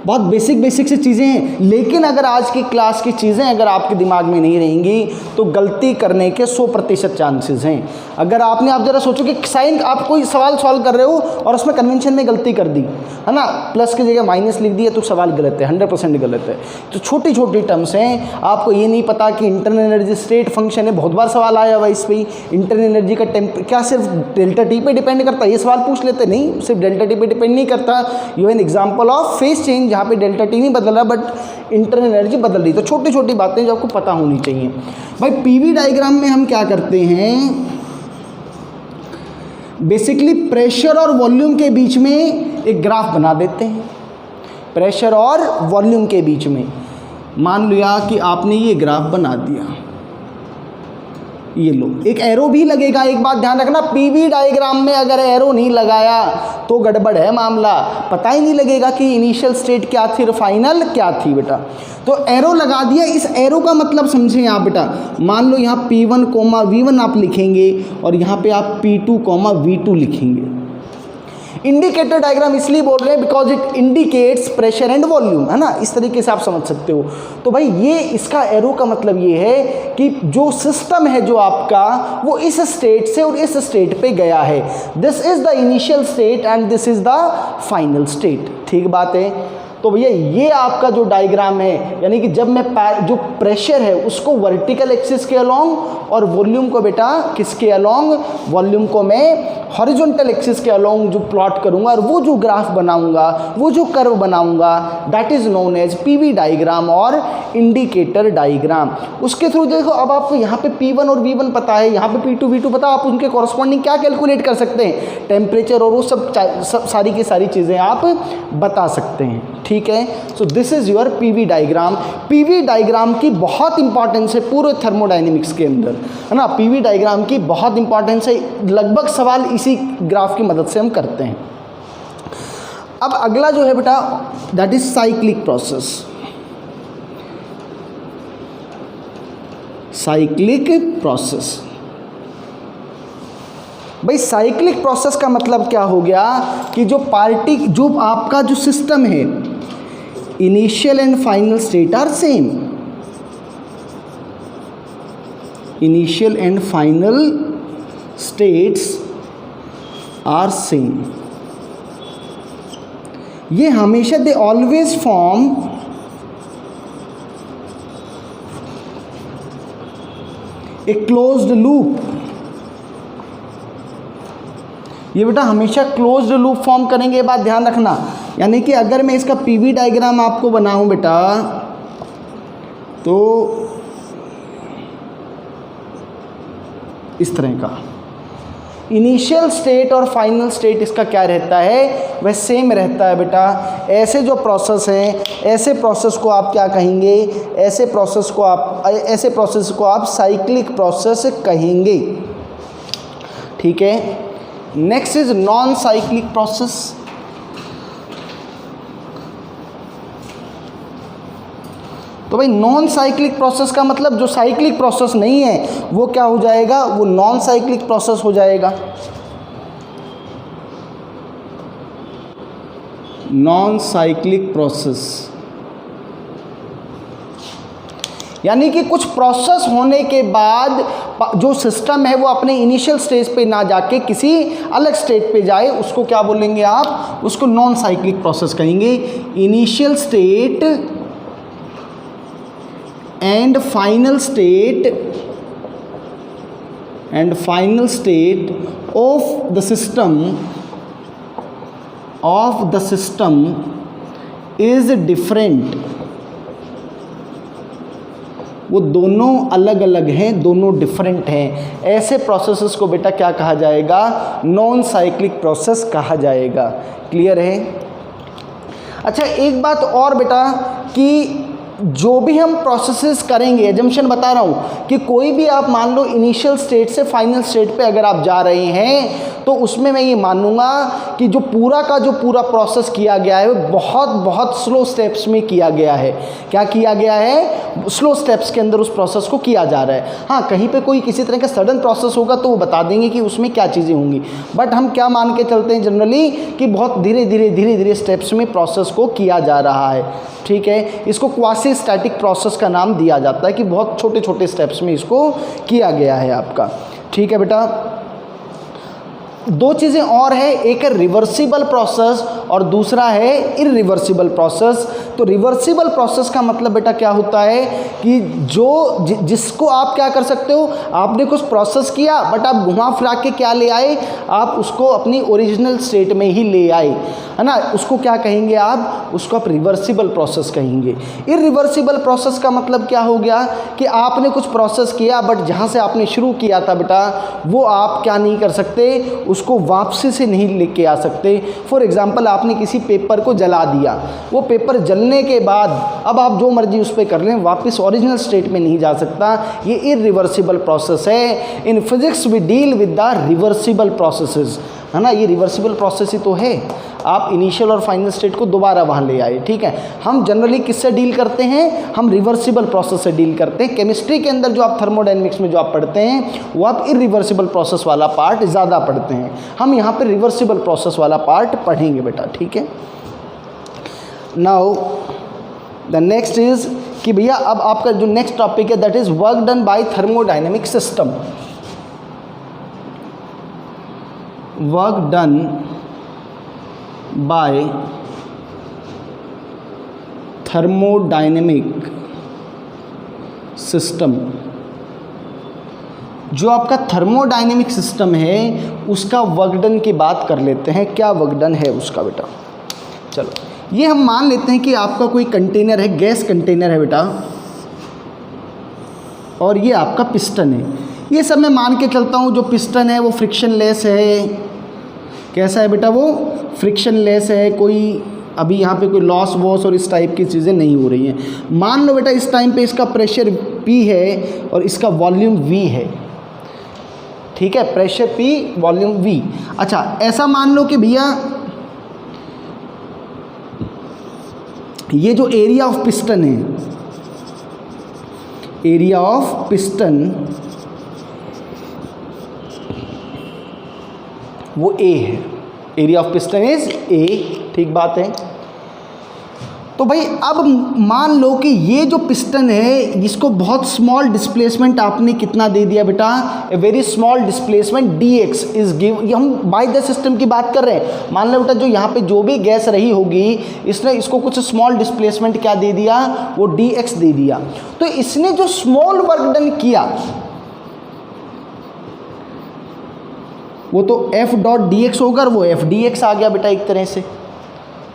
बहुत बेसिक सी चीज़ें हैं, लेकिन अगर आज की क्लास की चीज़ें अगर आपके दिमाग में नहीं रहेंगी तो गलती करने के 100% चांसेस हैं। अगर आप ज़रा सोचो कि साइन आप कोई सवाल सॉल्व कर रहे हो और उसमें कन्वेंशन में गलती कर दी है ना, प्लस की जगह माइनस लिख दिया, तो सवाल गलत है, 100% गलत है। तो छोटी छोटी टर्म्स हैं, आपको ये नहीं पता कि इंटरनल एनर्जी स्टेट फंक्शन है, बहुत बार सवाल आया हुआ इस पर। इंटरनल एनर्जी का क्या सिर्फ डेल्टा टी पे डिपेंड करता है, ये सवाल पूछ लेते नहीं, सिर्फ डेल्टा टी पे डिपेंड नहीं करता। You an example of face change, जहाँ पे डेल्टा टी नहीं बदल रहा बट इंटरनल एनर्जी बदल रही। तो छोटी छोटी बातें जो आपको पता होनी चाहिए। भाई पीवी डायग्राम में हम क्या करते हैं, बेसिकली प्रेशर और वॉल्यूम के बीच में एक ग्राफ बना देते हैं। प्रेशर और वॉल्यूम के बीच में मान लिया कि आपने ये ग्राफ बना दिया, ये लो, एक एरो भी लगेगा। एक बात ध्यान रखना, पीवी डायग्राम में अगर एरो नहीं लगाया तो गड़बड़ है मामला, पता ही नहीं लगेगा कि इनिशियल स्टेट क्या थी और फाइनल क्या थी बेटा। तो एरो लगा दिया। इस एरो का मतलब समझें आप बेटा, मान लो यहाँ P1, V1 आप लिखेंगे और यहाँ पे आप P2, V2 लिखेंगे। इंडिकेटर डायग्राम इसलिए बोल रहे हैं because it indicates pressure and volume, है ना, इस तरीके से आप समझ सकते हो। तो भाई ये इसका एरो का मतलब ये है कि जो सिस्टम है जो आपका, वो इस स्टेट से और इस स्टेट पे गया है। This is the initial state and this is the final state. ठीक बात है। तो भैया ये आपका जो डायग्राम है, यानी कि जब मैं जो प्रेशर है उसको वर्टिकल एक्सिस के अलोंग और वॉल्यूम को बेटा किसके अलोंग, वॉल्यूम को मैं हॉरिजॉन्टल एक्सिस के अलोंग जो प्लॉट करूंगा और वो जो ग्राफ बनाऊंगा, वो जो कर्व बनाऊंगा, that is known as PV diagram और इंडिकेटर डायग्राम। उसके थ्रू देखो, अब आपको यहाँ पे P1 और V1 पता है, यहाँ पे P2, V2 पता, आप उनके कॉरस्पॉन्डिंग क्या कैलकुलेट कर सकते हैं, टेम्परेचर और वो सब सारी की सारी चीज़ें आप बता सकते हैं। ठीक है। सो this is your PV diagram. PV diagram की बहुत इंपॉर्टेंस है पूरे थर्मोडायनेमिक्स के अंदर, है ना। पीवी डायग्राम की बहुत इंपॉर्टेंस है, लगभग सवाल इसी ग्राफ की मदद से हम करते हैं। अब अगला जो है बेटा, that is cyclic process. Cyclic process, भाई साइक्लिक प्रोसेस का मतलब क्या हो गया कि जो आपका जो सिस्टम है, initial and final state are same. Initial and final states are same. ये हमेशा they always form a closed loop. ये बेटा हमेशा क्लोज्ड लूप फॉर्म करेंगे, ये बात ध्यान रखना। यानी कि अगर मैं इसका पीवी डायग्राम आपको बनाऊं बेटा, तो इस तरह का इनिशियल स्टेट और फाइनल स्टेट इसका क्या रहता है, वह सेम रहता है बेटा। ऐसे जो प्रोसेस हैं, ऐसे प्रोसेस को आप क्या कहेंगे, ऐसे प्रोसेस को आप साइक्लिक प्रोसेस कहेंगे। ठीक है। Next is non cyclic process. तो भाई नॉन साइक्लिक प्रोसेस का मतलब जो साइक्लिक प्रोसेस नहीं है वो क्या हो जाएगा, वो नॉन साइक्लिक प्रोसेस हो जाएगा। नॉन साइक्लिक प्रोसेस यानी कि कुछ प्रोसेस होने के बाद जो सिस्टम है वो अपने इनिशियल स्टेज पे ना जाके किसी अलग स्टेट पे जाए, उसको क्या बोलेंगे आप? उसको नॉन साइक्लिक प्रोसेस कहेंगे। Initial state and final state of the system is different. वो दोनों अलग अलग हैं, दोनों डिफरेंट हैं। ऐसे प्रोसेसेस को बेटा क्या कहा जाएगा? नॉन साइक्लिक प्रोसेस कहा जाएगा। क्लियर है? अच्छा, एक बात और बेटा कि जो भी हम प्रोसेसेस करेंगे, एजम्पशन बता रहा हूँ कि कोई भी आप मान लो इनिशियल स्टेट से फाइनल स्टेट पे अगर आप जा रहे हैं तो उसमें मैं ये मानूंगा कि जो पूरा का जो पूरा प्रोसेस किया गया है बहुत बहुत स्लो स्टेप्स में किया गया है। क्या किया गया है? स्लो स्टेप्स के अंदर उस प्रोसेस को किया जा रहा है। हाँ, कहीं पे कोई किसी तरह का सडन प्रोसेस होगा तो वो बता देंगे कि उसमें क्या चीज़ें होंगी, बट हम क्या मान के चलते हैं जनरली कि बहुत धीरे धीरे स्टेप्स में प्रोसेस को किया जा रहा है। ठीक है, इसको क्वासी स्टैटिक प्रोसेस का नाम दिया जाता है कि बहुत छोटे छोटे स्टेप्स में इसको किया गया है आपका। ठीक है बेटा, दो चीज़ें और है, एक है रिवर्सिबल प्रोसेस और दूसरा है इरिवर्सिबल प्रोसेस। तो रिवर्सिबल प्रोसेस का मतलब बेटा क्या होता है कि जिसको आप क्या कर सकते हो, आपने कुछ प्रोसेस किया बट आप घुमा फिरा के क्या ले आए, आप उसको अपनी ओरिजिनल स्टेट में ही ले आए, है ना। उसको क्या कहेंगे आप? उसको आप रिवर्सिबल प्रोसेस कहेंगे। इरिवर्सिबल प्रोसेस का मतलब क्या हो गया कि आपने कुछ प्रोसेस किया बट जहाँ से आपने शुरू किया था बेटा वो आप क्या नहीं कर सकते, उसको वापसी से नहीं लेके आ सकते। फॉर एग्जांपल, आपने किसी पेपर को जला दिया, वो पेपर जलने के बाद अब आप जो मर्जी उस पर कर लें, वापस ओरिजिनल स्टेट में नहीं जा सकता। ये इरिवर्सिबल प्रोसेस है। In physics we deal with the reversible processes, है ना। ये रिवर्सिबल प्रोसेस ही तो है। आप इनिशियल और फाइनल स्टेट को दोबारा वहाँ ले आए। ठीक है, हम जनरली किससे डील करते हैं? हम रिवर्सिबल प्रोसेस से डील करते हैं। केमिस्ट्री के अंदर जो आप थर्मोडायनेमिक्स में जो आप पढ़ते हैं वो आप इरिवर्सिबल प्रोसेस वाला पार्ट ज़्यादा पढ़ते हैं। हम यहाँ पे रिवर्सिबल प्रोसेस वाला पार्ट पढ़ेंगे बेटा। ठीक है, नाउ द नेक्स्ट इज कि भैया अब आपका जो नेक्स्ट टॉपिक है that is work done bye thermodynamic system. Work done bye thermodynamic system. जो आपका थर्मोडायनेमिक सिस्टम है उसका वर्क डन की बात कर लेते हैं। क्या वर्क डन है उसका बेटा? चलो, ये हम मान लेते हैं कि आपका कोई कंटेनर है, गैस कंटेनर है बेटा, और ये आपका पिस्टन है। ये सब मैं मान के चलता हूँ जो पिस्टन है वो फ्रिक्शनलेस है। कैसा है बेटा? वो फ्रिक्शनलेस है। कोई अभी यहाँ पे कोई लॉस वॉस और इस टाइप की चीज़ें नहीं हो रही हैं। मान लो बेटा इस टाइम पे इसका प्रेशर P है और इसका वॉल्यूम V है। ठीक है, प्रेशर P, वॉल्यूम V। अच्छा, ऐसा मान लो कि भैया ये जो एरिया ऑफ पिस्टन है, एरिया ऑफ पिस्टन वो A है। Area of piston is A। ठीक बात है। तो भाई अब मान लो कि ये जो पिस्टन है इसको बहुत स्मॉल डिस्प्लेसमेंट आपने कितना दे दिया बेटा? A very small displacement dx is give. ये हम बाय द सिस्टम की बात कर रहे हैं। मान लो बेटा जो यहाँ पे जो भी गैस रही होगी इसने इसको कुछ स्मॉल डिस्प्लेसमेंट क्या दे दिया? वो dx दे दिया। तो इसने जो स्मॉल वर्क डन किया वो तो f डॉट dx होगा, वो f dx आ गया बेटा। एक तरह से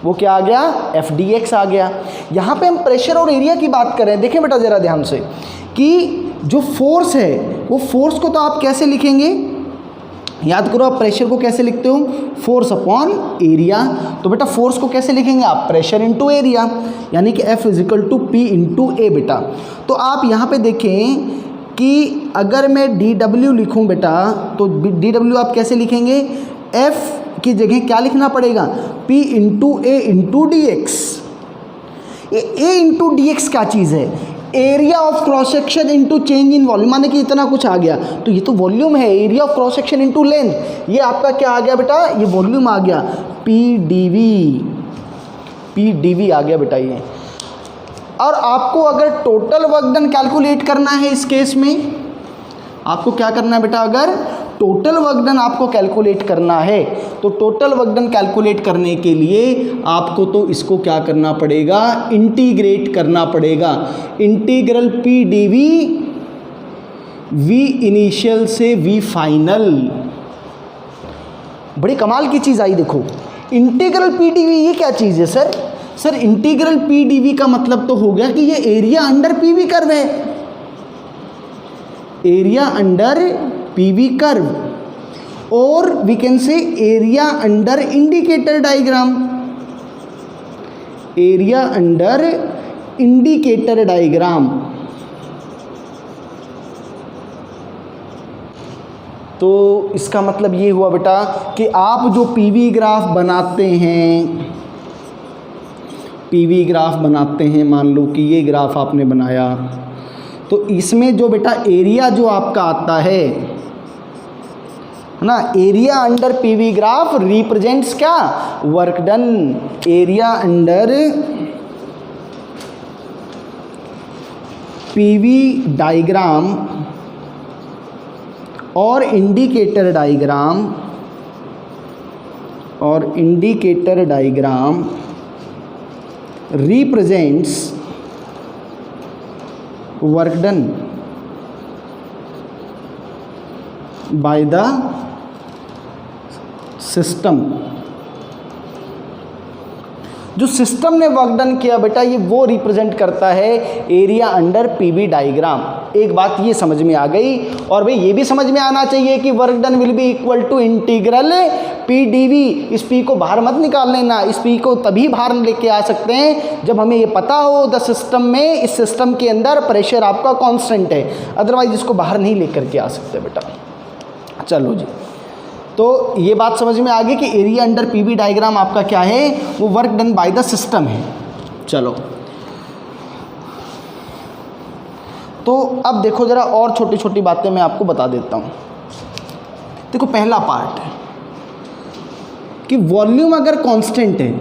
वो क्या आ गया? f dx आ गया। यहाँ पे हम प्रेशर और एरिया की बात कर रहे हैं। देखें बेटा ज़रा ध्यान से कि जो फोर्स है वो फोर्स को तो आप कैसे लिखेंगे? याद करो, आप प्रेशर को कैसे लिखते हो? Force upon area. तो बेटा फोर्स को कैसे लिखेंगे आप? प्रेशर इंटू एरिया, यानी कि F is equal to P into A बेटा। तो आप यहाँ पे देखें कि अगर मैं dW लिखूं बेटा तो dW आप कैसे लिखेंगे? F की जगह क्या लिखना पड़ेगा? P into A into dx। ये A इंटू dx क्या चीज़ है? Area of cross section into change in volume, माने कि इतना कुछ आ गया तो ये तो वॉल्यूम है। Area of cross section into length, ये आपका क्या आ गया बेटा? ये वॉल्यूम आ गया। P dV आ गया बेटा ये। और आपको अगर टोटल वर्क डन कैलकुलेट करना है इस केस में, आपको क्या करना है बेटा, अगर टोटल वर्क डन आपको कैलकुलेट करना है तो टोटल वर्क डन कैलकुलेट करने के लिए आपको तो इसको क्या करना पड़ेगा, इंटीग्रेट करना पड़ेगा। Integral P D V, V initial से वी फाइनल। बड़ी कमाल की चीज़ आई, देखो इंटीग्रल पी डी वी ये क्या चीज़ है sir? Sir integral P D V का मतलब तो हो गया कि ये area under P V curve है, एरिया अंडर पीवी कर्व, और we can say area under indicator diagram, area under indicator diagram. तो इसका मतलब ये हुआ बेटा कि आप जो पीवी ग्राफ बनाते हैं, पीवी ग्राफ बनाते हैं, मान लो कि ये ग्राफ आपने बनाया, तो इसमें जो बेटा एरिया जो आपका आता है ना, area under PV graph represents क्या, work done. Area under PV diagram और इंडिकेटर डायग्राम, और indicator diagram represents work done by the system. जो सिस्टम ने वर्क डन किया बेटा, ये वो रिप्रेजेंट करता है एरिया अंडर पीवी डायग्राम। एक बात ये समझ में आ गई, और भाई ये भी समझ में आना चाहिए कि work done will be equal to integral P D V. इस पी को बाहर मत निकाल लेना, इस पी को तभी बाहर लेके आ सकते हैं जब हमें ये पता हो द सिस्टम में, इस सिस्टम के अंदर प्रेशर आपका कांस्टेंट है, अदरवाइज इसको बाहर नहीं लेकर के आ सकते बेटा। चलो जी, तो ये बात समझ में आ गई कि एरिया अंडर पीवी डायग्राम आपका क्या है, वो work done by the system है। चलो, तो अब देखो जरा और छोटी छोटी बातें मैं आपको बता देता हूँ। देखो पहला पार्ट कि वॉल्यूम अगर कांस्टेंट है,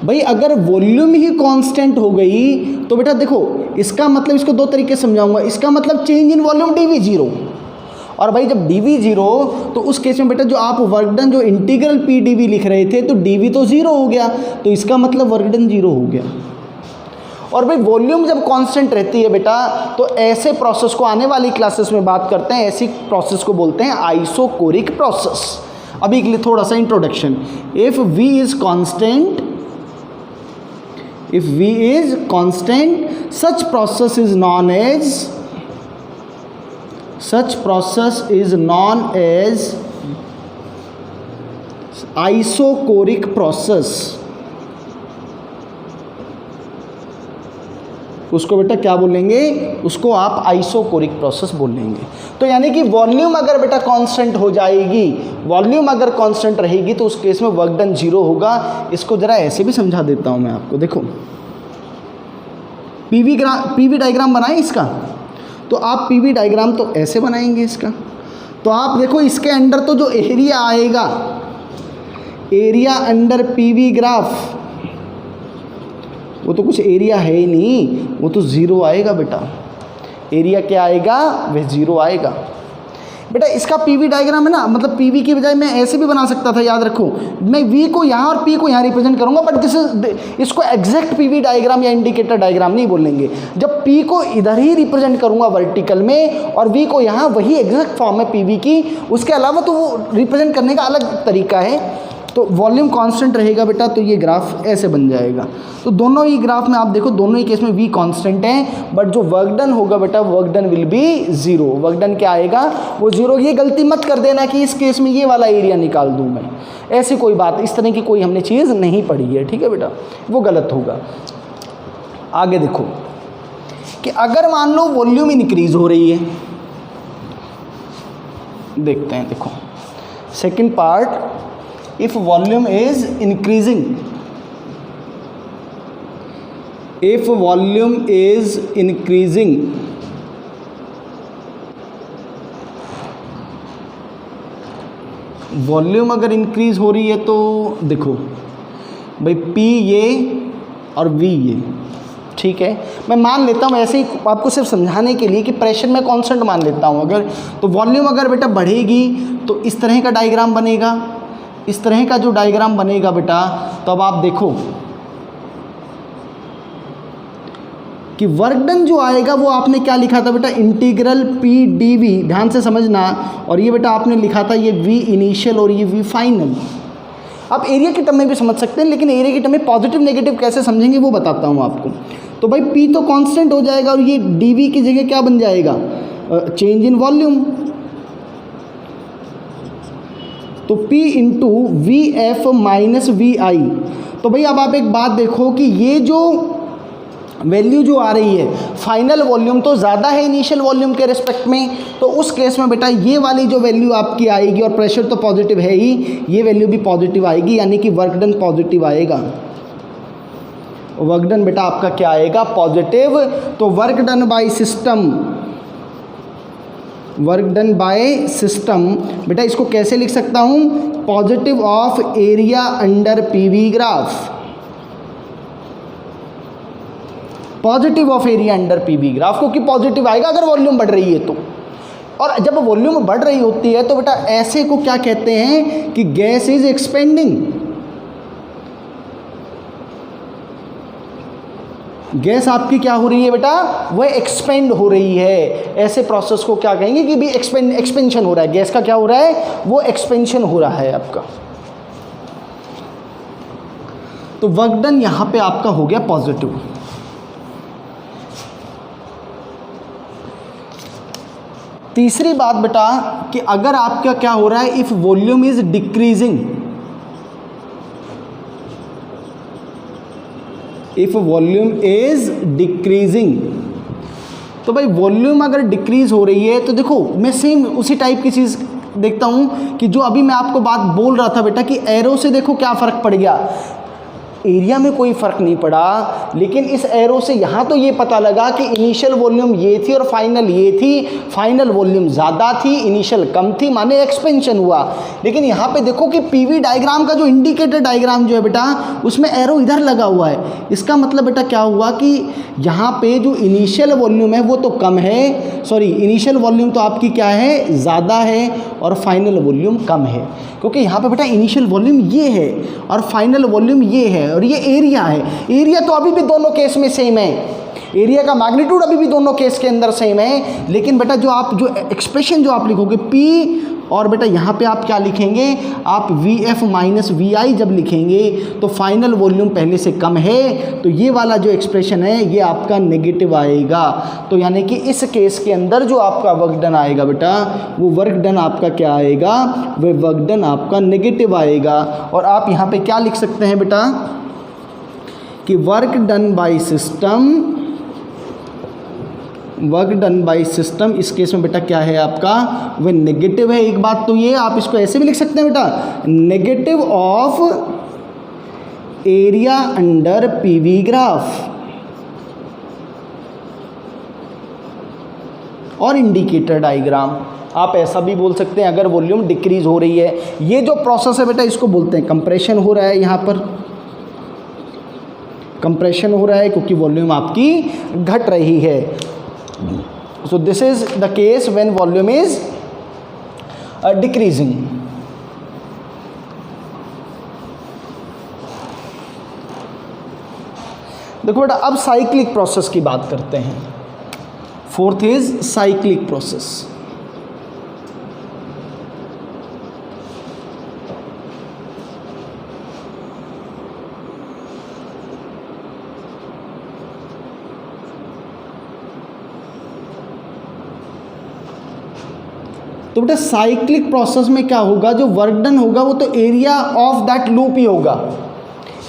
भाई अगर वॉल्यूम ही कांस्टेंट हो गई तो बेटा देखो इसका मतलब, इसको दो तरीके से समझाऊंगा। इसका मतलब change in volume D we zero, और भाई जब डी वी जीरो तो उस केस में बेटा जो आप वर्क डन जो इंटीग्रल पी डी वी लिख रहे थे तो डी वी तो जीरो हो गया, तो इसका मतलब वर्क डन जीरो हो गया। और भाई वॉल्यूम जब कांस्टेंट रहती है बेटा, तो ऐसे प्रोसेस को आने वाली क्लासेस में बात करते हैं, ऐसी प्रोसेस को बोलते हैं आइसोकोरिक प्रोसेस। अभी के लिए थोड़ा सा introduction. If V is constant, if V is constant, such process is known as isocoric process। उसको बेटा क्या बोलेंगे, उसको आप आइसोकोरिक प्रोसेस बोलेंगे। तो यानी कि वॉल्यूम अगर बेटा कांस्टेंट हो जाएगी, वॉल्यूम अगर कांस्टेंट रहेगी तो उस केस में वर्क डन जीरो होगा। इसको जरा ऐसे भी समझा देता हूं मैं आपको। देखो पीवी डायग्राम बनाएं इसका, तो आप पीवी डायग्राम तो ऐसे बनाएंगे इसका, तो आप देखो इसके अंडर तो जो एरिया आएगा, एरिया अंडर पीवी ग्राफ, वो तो कुछ एरिया है ही नहीं, वो तो ज़ीरो आएगा बेटा। एरिया क्या आएगा, वह ज़ीरो आएगा बेटा। इसका पीवी डायग्राम है ना, मतलब पीवी की बजाय मैं ऐसे भी बना सकता था, याद रखो मैं वी को यहाँ और पी को यहाँ रिप्रेजेंट करूँगा, बट इसको एग्जैक्ट पीवी डायग्राम या इंडिकेटर डायग्राम नहीं बोलेंगे। जब पी को इधर ही रिप्रेजेंट करूँगा वर्टिकल में और वी को यहाँ, वही एग्जैक्ट फॉर्म है पीवी की, उसके अलावा तो वो रिप्रेजेंट करने का अलग तरीका है। तो वॉल्यूम कांस्टेंट रहेगा बेटा, तो ये ग्राफ ऐसे बन जाएगा। तो दोनों ही ग्राफ में आप देखो, दोनों ही केस में वी कांस्टेंट है, बट जो वर्क डन होगा बेटा, work done will B zero. Work done क्या आएगा, वो जीरो। ये गलती मत कर देना कि इस केस में ये वाला एरिया निकाल दूं मैं, ऐसी कोई बात, इस तरह की कोई हमने चीज़ नहीं पढ़ी है, ठीक है बेटा, वो गलत होगा। आगे देखो कि अगर मान लो वॉल्यूम इंक्रीज हो रही है, देखते हैं, देखो second part, if volume is increasing, if volume is increasing, volume अगर इंक्रीज हो रही है तो देखो भाई P ये और V ये, ठीक है। मैं मान लेता हूँ ऐसे ही आपको सिर्फ समझाने के लिए कि प्रेशर में कांस्टेंट मान लेता हूँ अगर, तो वॉल्यूम अगर बेटा बढ़ेगी तो इस तरह का डायग्राम बनेगा, इस तरह का जो डायग्राम बनेगा बेटा, तो अब आप देखो कि वर्क डन जो आएगा वो आपने क्या लिखा था बेटा, इंटीग्रल P dV, ध्यान से समझना, और ये बेटा आपने लिखा था ये V इनिशियल और ये V फाइनल। आप एरिया की टर्म में भी समझ सकते हैं, लेकिन एरिया की टर्म में पॉजिटिव नेगेटिव कैसे समझेंगे वो बताता हूँ आपको। तो भाई P तो कांस्टेंट हो जाएगा और ये dV की जगह क्या बन जाएगा, चेंज इन वॉल्यूम। तो P into VF minus VI। तो भाई अब आप एक बात देखो कि ये जो वैल्यू जो आ रही है, फाइनल वॉल्यूम तो ज़्यादा है इनिशियल वॉल्यूम के रिस्पेक्ट में, तो उस केस में बेटा ये वाली जो वैल्यू आपकी आएगी, और प्रेशर तो पॉजिटिव है ही, ये वैल्यू भी पॉजिटिव आएगी, यानी कि वर्क डन पॉजिटिव आएगा। वर्क डन बेटा आपका क्या आएगा, पॉजिटिव। तो work done by system, work done by system बेटा इसको कैसे लिख सकता हूँ, positive of area under PV graph, positive of area under PV graph, क्योंकि पॉजिटिव आएगा अगर वॉल्यूम बढ़ रही है तो। और जब वॉल्यूम बढ़ रही होती है तो बेटा ऐसे को क्या कहते हैं कि गैस इज एक्सपेंडिंग, गैस आपकी क्या हो रही है बेटा, वह एक्सपेंड हो रही है। ऐसे प्रोसेस को क्या कहेंगे कि भी एक्सपेंशन हो रहा है, गैस का क्या हो रहा है, वो एक्सपेंशन हो रहा है आपका। तो वर्क डन यहां पे आपका हो गया पॉजिटिव। तीसरी बात बेटा कि अगर आपका क्या हो रहा है, if volume is decreasing, if volume is decreasing, तो भाई वॉल्यूम अगर डिक्रीज हो रही है तो देखो मैं सेम उसी टाइप की चीज़ देखता हूँ कि जो अभी मैं आपको बात बोल रहा था बेटा कि एरो से देखो क्या फ़र्क पड़ गया, एरिया में कोई फ़र्क नहीं पड़ा, लेकिन इस एरो से यहाँ तो ये पता लगा कि इनिशियल वॉल्यूम ये थी और फाइनल ये थी, फाइनल वॉल्यूम ज़्यादा थी, इनिशियल कम थी, माने एक्सपेंशन हुआ। लेकिन यहाँ पे देखो कि PV डायग्राम का जो इंडिकेटर डायग्राम जो है बेटा उसमें एरो इधर लगा हुआ है, इसका मतलब बेटा क्या हुआ कि यहाँ पे जो इनिशियल वॉल्यूम है वो तो कम है, सॉरी इनिशियल वॉल्यूम तो आपकी क्या है, ज़्यादा है, और फाइनल वॉल्यूम कम है, क्योंकि यहाँ पे बेटा इनिशियल वॉल्यूम ये है और फाइनल वॉल्यूम ये है, और ये एरिया है। एरिया तो अभी भी दोनों केस में सेम है, एरिया का मैग्नीट्यूड अभी भी दोनों केस के अंदर सेम है, लेकिन बेटा जो आप जो एक्सप्रेशन जो आप लिखोगे P, और बेटा यहाँ पे आप क्या लिखेंगे, आप VF माइनस VI जब लिखेंगे तो फाइनल वॉल्यूम पहले से कम है, तो ये वाला जो एक्सप्रेशन है ये आपका नेगेटिव आएगा। तो यानी कि इस केस के अंदर जो आपका वर्क डन आएगा बेटा, वो वर्क डन आपका क्या आएगा, वो वर्क डन आपका नेगेटिव आएगा। और आप यहाँ पे क्या लिख सकते हैं बेटा कि work done by system, work done by system इस केस में बेटा क्या है आपका, वह नेगेटिव है। एक बात तो ये आप इसको ऐसे भी लिख सकते हैं बेटा, negative of area under PV graph, और इंडिकेटर डायग्राम आप ऐसा भी बोल सकते हैं अगर वॉल्यूम डिक्रीज हो रही है। ये जो प्रोसेस है बेटा इसको बोलते हैं कंप्रेशन हो रहा है, यहाँ पर कंप्रेशन हो रहा है क्योंकि वॉल्यूम आपकी घट रही है। So this is the case when volume is decreasing. देखो बेटा अब साइक्लिक प्रोसेस की बात करते हैं। Fourth is cyclic process. तो बेटा साइक्लिक प्रोसेस में क्या होगा, जो वर्क डन होगा वो तो एरिया ऑफ दैट लूप ही होगा,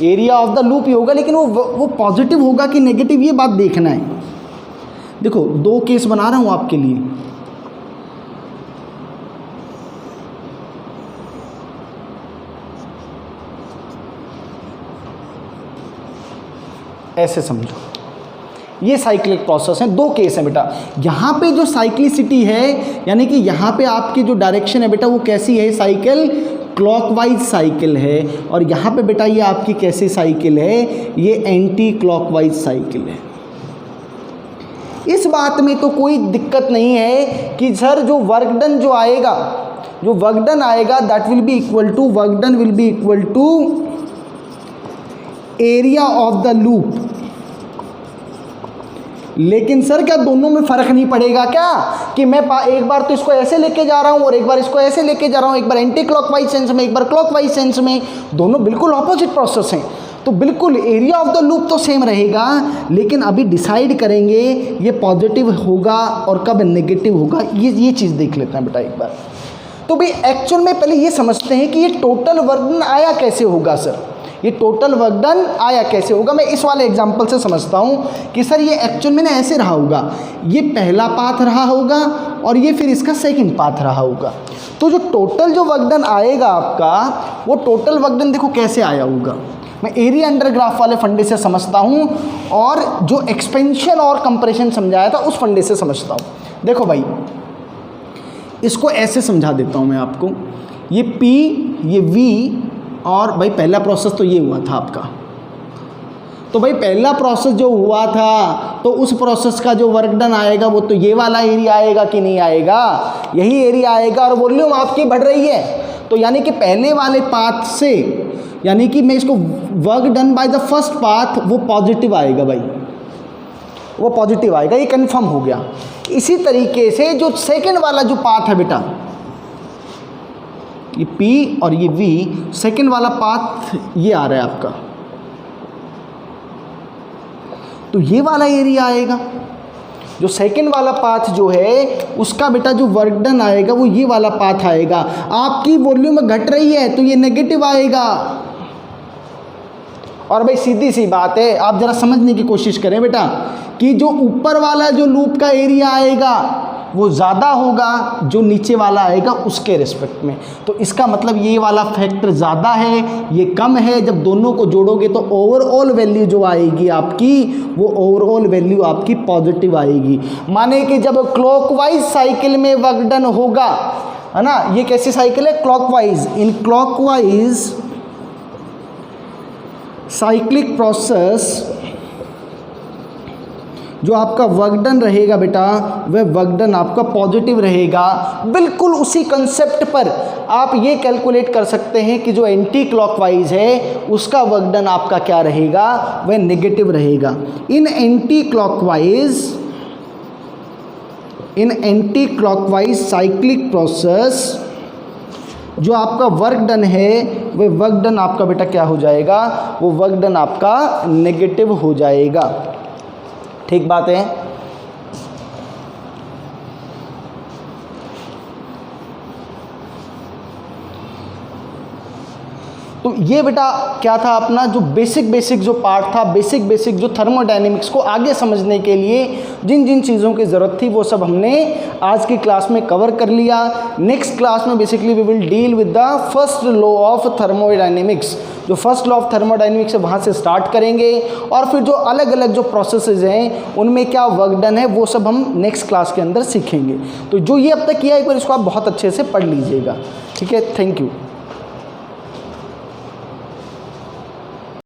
एरिया ऑफ द लूप ही होगा, लेकिन वो पॉजिटिव होगा कि नेगेटिव ये बात देखना है। देखो दो केस बना रहा हूं आपके लिए। ऐसे समझो ये साइक्लिक प्रोसेस है, दो केस है बेटा। यहाँ पे जो साइक्लिसिटी है यानी कि यहाँ पे आपकी जो डायरेक्शन है बेटा वो कैसी है, साइकिल क्लॉकवाइज साइकिल है, और यहाँ पे बेटा ये आपकी कैसी साइकिल है, ये एंटी क्लॉकवाइज साइकिल है। इस बात में तो कोई दिक्कत नहीं है कि सर जो वर्क डन जो आएगा that will be equal to, work done will be equal to area of the loop. लेकिन सर क्या दोनों में फर्क नहीं पड़ेगा क्या, कि मैं एक बार तो इसको ऐसे लेके जा रहा हूं और एक बार इसको ऐसे लेके जा रहा हूं, एक बार एंटी क्लॉकवाइज सेंस में, एक बार क्लॉकवाइज सेंस में, दोनों बिल्कुल ऑपोजिट प्रोसेस हैं। तो बिल्कुल एरिया ऑफ द लूप तो सेम रहेगा, लेकिन अभी डिसाइड करेंगे ये पॉजिटिव होगा और कब नेगेटिव होगा, ये चीज़ देख लेते हैं बेटा एक बार। तो भाई एक्चुअल में पहले ये समझते हैं कि ये टोटल वर्क डन आया कैसे होगा सर, ये टोटल वर्क डन आया कैसे होगा। मैं इस वाले एग्जांपल से समझता हूँ कि सर ये एक्चुअल में ना ऐसे रहा होगा, ये पहला पाथ रहा होगा और ये फिर इसका सेकंड पाथ रहा होगा। तो जो टोटल जो वर्क डन आएगा आपका, वो टोटल वर्क डन देखो कैसे आया होगा। मैं एरिया अंडर ग्राफ वाले फंडे से समझता हूँ और जो एक्सपेंशन और कंप्रेशन समझाया था उस फंडे से समझता हूँ। देखो भाई इसको ऐसे समझा देता हूँ मैं आपको, ये P, ये V, और भाई पहला प्रोसेस तो ये हुआ था आपका। तो भाई पहला प्रोसेस जो हुआ था तो उस प्रोसेस का जो वर्क डन आएगा वो तो ये वाला एरिया आएगा कि नहीं आएगा, यही एरिया आएगा, और वॉल्यूम आपकी बढ़ रही है। तो यानी कि पहले वाले पाथ से, यानी कि मैं इसको work done by the first path, वो पॉजिटिव आएगा भाई, वो पॉजिटिव आएगा, ये कंफर्म हो गया। इसी तरीके से जो सेकंड वाला जो पाथ है बेटा, ये P और ये V, सेकंड वाला पाथ ये आ रहा है आपका, तो ये वाला एरिया आएगा। जो सेकंड वाला पाथ जो है उसका बेटा जो वर्क डन आएगा वो ये वाला पाथ आएगा। आपकी वॉल्यूम घट रही है तो ये नेगेटिव आएगा। और भाई सीधी सी बात है, आप जरा समझने की कोशिश करें बेटा, कि जो ऊपर वाला जो लूप का एरिया आएगा वो ज़्यादा होगा जो नीचे वाला आएगा उसके रिस्पेक्ट में। तो इसका मतलब ये वाला फैक्टर ज़्यादा है, ये कम है। जब दोनों को जोड़ोगे तो ओवरऑल वैल्यू जो आएगी आपकी, वो ओवरऑल वैल्यू आपकी पॉजिटिव आएगी। माने कि जब क्लॉकवाइज साइकिल में वर्क डन होगा, है ना, ये कैसी साइकिल है, clockwise. In clockwise cyclic process जो आपका वर्क डन रहेगा बेटा, वह वर्क डन आपका पॉजिटिव रहेगा। बिल्कुल उसी कंसेप्ट पर आप ये कैलकुलेट कर सकते हैं कि जो एंटी क्लॉकवाइज है उसका वर्क डन आपका क्या रहेगा, वह नेगेटिव रहेगा। इन एंटी क्लॉकवाइज साइक्लिक प्रोसेस जो आपका वर्क डन है, वह वर्क डन आपका बेटा क्या हो जाएगा, वो वर्क डन आपका नेगेटिव हो जाएगा। ठीक बात है। तो ये बेटा क्या था अपना जो बेसिक जो पार्ट था, बेसिक जो थर्मोडायनेमिक्स को आगे समझने के लिए जिन जिन चीज़ों की ज़रूरत थी वो सब हमने आज की क्लास में कवर कर लिया। नेक्स्ट क्लास में basically we will deal with the first law of thermodynamics. जो फर्स्ट लॉ ऑफ थर्मोडायनेमिक्स है वहाँ से स्टार्ट करेंगे, और फिर जो अलग अलग जो प्रोसेसेस हैं उनमें क्या वर्क डन है वो सब हम नेक्स्ट क्लास के अंदर सीखेंगे। तो जो ये अब तक किया है एक बार इसको आप बहुत अच्छे से पढ़ लीजिएगा। ठीक है, थैंक यू।